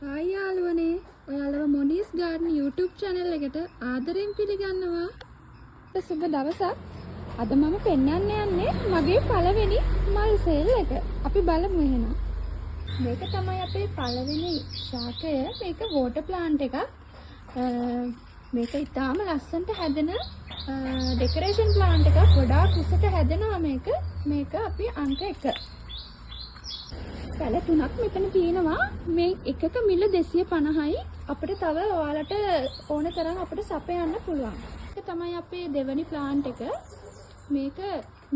ආයි යාළුවනේ ඔයාලව මොනිස් garden YouTube channel එකට ආදරෙන් පිළිගන්නවා. සුබ දවසක්. අද මම පෙන්වන්න යන්නේ මගේ පළවෙනි මල් සේල් එක. අපි බලමු එහෙනම්. මේක තමයි අපේ පළවෙනි ශාකය. මේක වෝටර් ප්ලාන්ට් එකක්. මේක ඉතාම ලස්සනට හැදෙන ඩෙකොරේෂන් ප්ලාන්ට් එකක්. ගොඩාක් උසට හැදෙනවා මේක. මේක අපි අංක 1. පැල 3ක් මෙතන තියෙනවා. මේ එකක මිල 250යි. අපිට තව ඔයාලට ඕන තරම් අපිට සපයන්න පුළුවන්. ඒක තමයි අපේ දෙවෙනි ප්ලාන්ට් එක. මේක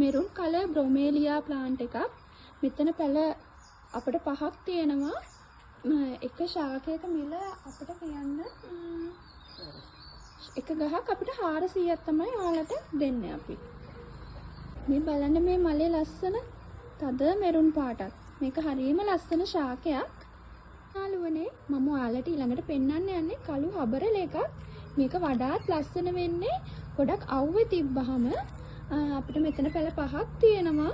මෙරුන් කලර් බ්‍රොමේලියා ප්ලාන්ට් එකක්. මෙතන පැල අපිට 5ක් තියෙනවා. එක ශාකයක මිල අපිට කියන්න එක ගහක් අපිට 400ක් තමයි ඔයාලට දෙන්නේ අපි. මේ බලන්න මේ මලේ ලස්සන තද මෙරුන් පාටක්. මේක හරියම ලස්සන ශාකයක්. යාළුවනේ මම ඔයාලට ඊළඟට පෙන්වන්න යන්නේ කළු හබරල එකක්. මේක වඩාත් ලස්සන වෙන්නේ ගොඩක් අවුවේ තිබ්බහම. අපිට මෙතන පැල 5ක් තියෙනවා.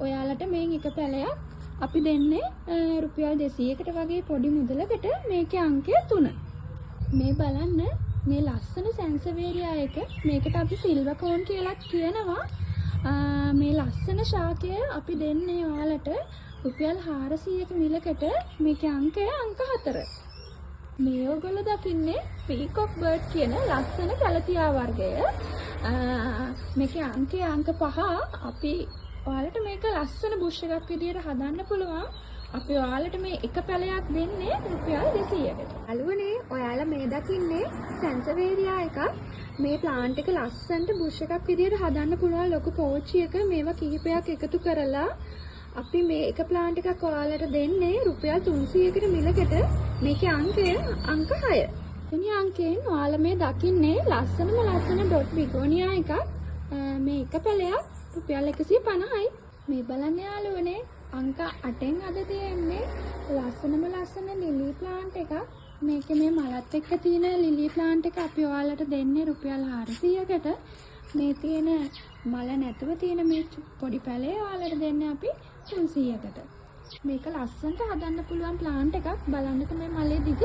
ඔයාලට මේ එක පැලයක් අපි දෙන්නේ රුපියල් 200කට වගේ පොඩි මුදලකට. මේකේ අංකය 3. මේ බලන්න මේ ලස්සන සැන්සවේරියා එක. මේකට අපි සිල්වර් කෝන් කියලා කියනවා. මේ ලස්සන ශාකය අපි දෙන්නේ ඔයාලට රුපියල් 400ක මිලකට. මේකේ අංකය අංක 4. මේ ඔයගොල්ලෝ දකින්නේ පීකොක් බර්ඩ් කියන ලස්සන කැලතියා වර්ගය. මේකේ අංකය අංක 5. අපි ඔයාලට මේක ලස්සන බුෂ් එකක් විදියට හදන්න පුළුවන්. අපි ඔයාලට මේ එක පැලයක් දෙන්නේ රුපියල් 200කට. අලුවනේ ඔයාලා මේ දකින්නේ සැන්සවේරියා එකක්. මේ ප්ලාන්ට් එක ලස්සනට බුෂ් එකක් විදියට හදන්න පුළුවන් ලොකු පෝච්චි එක. මේවා කිහිපයක් එකතු කරලා අපි මේ එක ප්ලාන්ට් එකක් ඔයාලට දෙන්නේ රුපියල් 300කට මිලකට. මේකේ අංකය අංක 6. එනි අංකයෙන් ඔයාලා මේ දකින්නේ ලස්සන ඩොට් බිගෝනියා එකක්. මේ එක පැලයක් රුපියල් 150යි. මේ බලන්න යාළුවනේ අංක 8න් අද තියෙන්නේ ලස්සන ලිලි ප්ලාන්ට් එකක්. මේකේ මේ මලත් එක්ක තියෙන ලිලි ප්ලාන්ට් එක අපි ඔයාලට දෙන්නේ රුපියල් 400කට. මේ තියෙන මල නැතුව තියෙන මේ පොඩි පැලේ ඔයාලට දෙන්නේ අපි 300කට. මේක ලස්සනට හදන්න පුළුවන් ප්ලාන්ට් එකක්. බලන්නකෝ මේ මලේ දිග.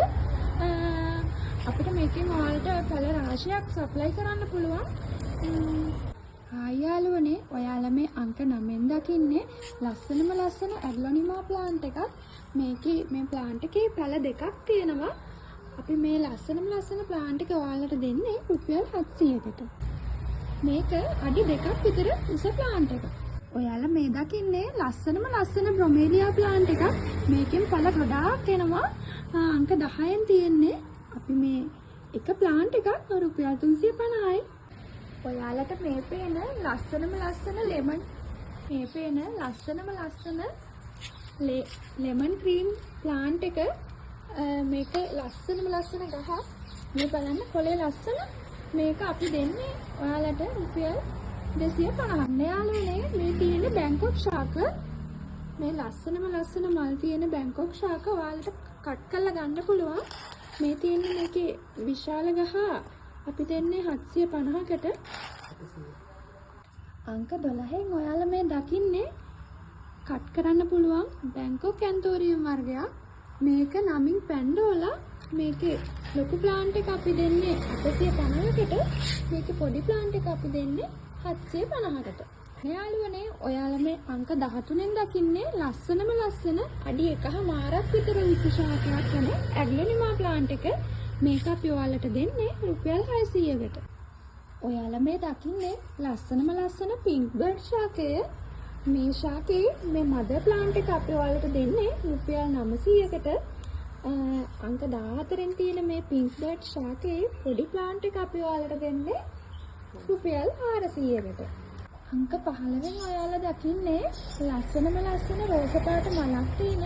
අපිට මේකෙන් ඔයාලට පැල රාශියක් සප්ලයි කරන්න පුළුවන්. යාළුවනේ ඔයාලා මේ අංක 9න් දකින්නේ ලස්සන ඇග්ලොනිමා ප්ලාන්ට් එකක්. මේකේ මේ ප්ලාන්ට් එකේ පැල දෙකක් තියෙනවා. අපි මේ ලස්සන ප්ලාන්ට් එක ඔයාලට දෙන්නේ රුපියල් 700කට. මේක අඩි 2ක් විතර උස ප්ලාන්ට් එකක්. ඔයාලා මේ දකින්නේ ලස්සන බ්‍රොමේලියා ප්ලාන්ට් එකක්. මේකෙන් පැල ගොඩාක් එනවා. අංක 10න් තියෙන්නේ අපි මේ එක ප්ලාන්ට් එකක් රුපියල් 350යි. ඔයාලට මේ පේන ලස්සනම ලස්සන ලෙමන් ක්‍රීම් ප්ලාන්ට් එක. මේක ලස්සන ගහ. මේ බලන්න කොලේ ලස්සන. මේක අපි දෙන්නේ ඔයාලට රුපියල් 250. යාළුවනේ මේ තියෙන බැංකොක් ශාක. මේ ලස්සන මල් තියෙන බැංකොක් ශාක ඔයාලට කට් කරලා ගන්න පුළුවන්. මේ තියෙන්නේ මේකේ විශාල ගහ අපි දෙන්නේ 750කට. අංක 12න් ඔයාලා මේ දකින්නේ කට් කරන්න පුළුවන් බැංකොක් ඇන්තෝරියම් වර්ගයක්. මේක නමින් පැන්ඩෝලා. මේකේ ලොකු ප්ලාන්ට් එක අපි දෙන්නේ 850කට. මේකේ පොඩි ප්ලාන්ට් එක අපි දෙන්නේ 750කට. යාළුවනේ ඔයාලා මේ අංක 13න් දකින්නේ ලස්සන අඩි 1.5ක් විතර උස ශාකයක් වෙන ඇග්ලොනිමා ප්ලාන්ට් එක. මේක අපි ඔයාලට දෙන්නේ රුපියල් 600කට. ඔයාලා මේ දකින්නේ ලස්සන පින්ක් බර්ඩ් ශාකය. මේ ශාකේ මේ මදර් ප්ලාන්ට් එක අපි ඔයාලට දෙන්නේ රුපියල් 900කට. අංක 14න් තියෙන මේ පින්ක් බර්ඩ් ශාකේ පොඩි ප්ලාන්ට් එක අපි ඔයාලට දෙන්නේ රුපියල් 400කට. අංක 15න් ඔයාලා දකින්නේ ලස්සන රෝස පාට මලක් තියෙන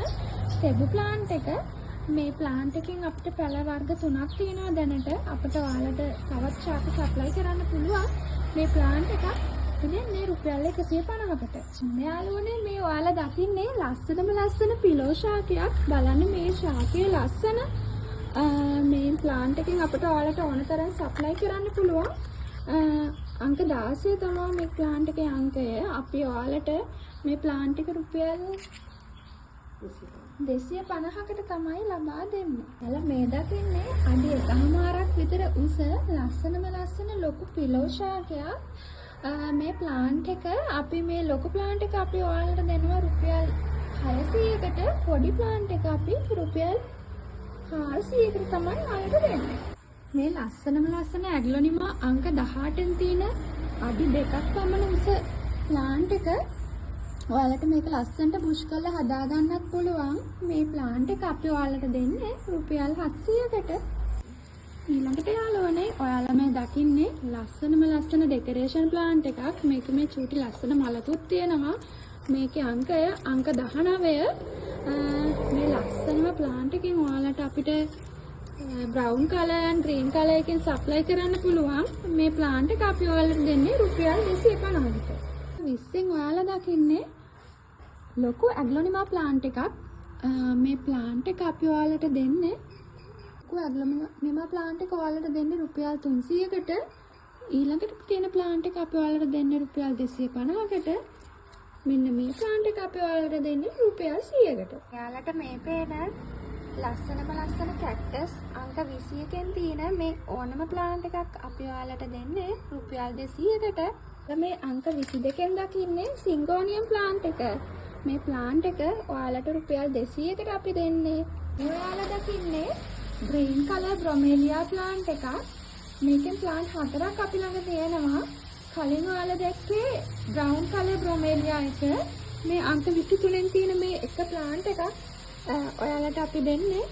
ටෙබු ප්ලාන්ට් එක. මේ ප්ලාන්ට් එකෙන් අපිට පැල වර්ග 3ක් තියෙනවා දැනට. අපිට ඔයාලට තවත් ශාක සප්ලයි කරන්න පුළුවන්. මේ ප්ලාන්ට් එකක් දෙන්නේ රුපියල් 150කට. යාළුවනේ මේ ඔයාලා දකින්නේ ලස්සන පිලෝ ශාකයක්. බලන්න මේ ශාකයේ ලස්සන. මේ ප්ලාන්ට් එකෙන් අපිට ඔයාලට ඕන තරම් සප්ලයි කරන්න පුළුවන්. අංක 16 තමයි මේ ප්ලාන්ට් එකේ අංකය. අපි ඔයාලට මේ ප්ලාන්ට් එක රුපියල් 250කට තමයි ලබා දෙන්නේ. එයාලා මේ දකින්නේ අඩි 1කමාරක් විතර උස ලස්සනම ලස්සන ලොකු පිලෝ ශාකයක්. මේ ප්ලාන්ට් එක අපි මේ ලොකු ප්ලාන්ට් එක අපි ඔයාලට දෙනවා රුපියල් 600කට. පොඩි ප්ලාන්ට් එක අපි රුපියල් 400කට තමයි ඔයාලට දෙන්නේ. මේ ලස්සනම ලස්සන ඇග්ලොනිමා අංක 18න් තියෙන අඩි 2ක් පමණ උස ප්ලාන්ට් එක ඔයාලට මේක ලස්සනට බුෂ් කරලා හදා ගන්නත් පුළුවන්. මේ ප්ලාන්ට් එක අපි ඔයාලට දෙන්නේ රුපියල් 700කට. ඊළඟට යාළුවනේ ඔයාලා මේ දකින්නේ ලස්සනම ලස්සන ඩෙකොරේෂන් ප්ලාන්ට් එකක්. මේක මේ චූටි ලස්සන මලකුත් තියෙනවා. මේකේ අංකය අංක 19. මේ ලස්සනම ප්ලාන්ට් එකෙන් ඔයාලට අපිට brown colour and green colour එකෙන් සප්ලයි කරන්න පුළුවන්. මේ ප්ලාන්ට් එක අපි ඔයාලට දෙන්නේ රුපියල් 250කට. 20න් ඔයාලා දකින්නේ ලොකු ඇග්ලොනිමා ප්ලාන්ට් එකක්. මේ ප්ලාන්ට් එක අපි ඔයාලට දෙන්නේ ලොකු ඇග්ලොනිමා ප්ලාන්ට් එක ඔයාලට දෙන්නේ රුපියල් 300කට. ඊළඟට තියෙන ප්ලාන්ට් එක අපි ඔයාලට දෙන්නේ රුපියල් 250කට. මෙන්න මේ ප්ලාන්ට් එක අපි ඔයාලට දෙන්නේ රුපියල් 100කට. ඔයාලට මේ පේන ලස්සනම ලස්සන කැක්ටස් අංක 21න් තියෙන මේ ඕනම ප්ලාන්ට් එකක් අපි ඔයාලට දෙන්නේ රුපියල් 200කට. මේ අංක 22න් දකින්නේ සිංගෝනියම් ප්ලාන්ට් එක. මේ ප්ලාන්ට් එක ඔයාලට රුපියල් 200කට අපි දෙන්නේ. ඔයාලා දකින්නේ ග්‍රීන් කලර් බ්‍රොමේලියා ප්ලාන්ට් එකක්. මේකෙන් ප්ලාන්ට් 4ක් අපි ළඟ තියෙනවා. කලින් ඔයාලා දැක්කේ බ්‍රවුන් කලර් බ්‍රොමේලියා එක. මේ අංක 23න් තියෙන මේ එක ප්ලාන්ට් එකක් ඔයාලට අපි දෙන්නේ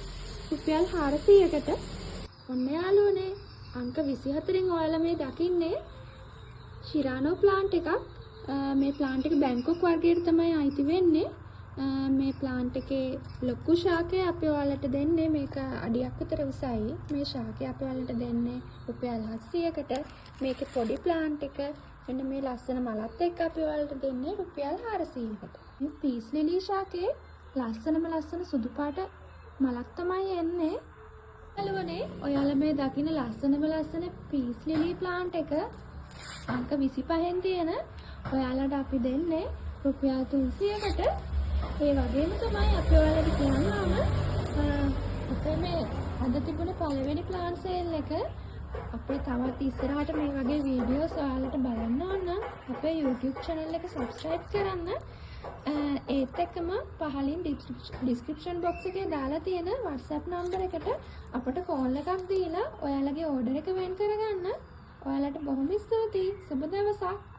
රුපියල් 400කට. ඔන්න යාළුවනේ අංක 24න් ඔයාලා මේ දකින්නේ ශිරානෝ ප්ලාන්ට් එකක්. මේ ප්ලාන්ට් එක බැංකොක් වර්ගයට තමයි අයිති වෙන්නේ. මේ ප්ලාන්ට් එකේ ලොකු ශාකය අපි ඔයාලට දෙන්නේ මේක අඩියක් විතර උසයි. මේ ශාකය අපි ඔයාලට දෙන්නේ රුපියල් 700කට. මේකේ පොඩි ප්ලාන්ට් එක මෙන්න මේ ලස්සන මලත් එක්ක අපි ඔයාලට දෙන්නේ රුපියල් 400කට. මේ පීස් ලිලි ශාකේ ලස්සනම ලස්සන සුදු පාට මලක් තමයි එන්නේ. යාළුවනේ ඔයාලා මේ දකින ලස්සනම ලස්සන පීස් ලිලි ප්ලාන්ට් එක අංක 25න් තියෙන ඔයාලට අපි දෙන්නේ රුපියල් 300කට. ඒ වගේම තමයි අපි ඔයාලට කියන්නාම අපේ මේ අද තිබුණ පළවෙනි ප්ලාන් සේල් එක අපේ තවත් ඉස්සරහට මේ වගේ වීඩියෝස් ඔයාලට බලන්න ඕන නම් අපේ YouTube channel එක subscribe කරන්න. ඒත් එක්කම පහලින් description box එකේ දාලා තියෙන WhatsApp number එකට අපට call එකක් දීලා ඔයාලගේ order එක වෙන් කරගන්න. ඔයාලට බොහොම ස්තුතියි. සුබ දවසක්.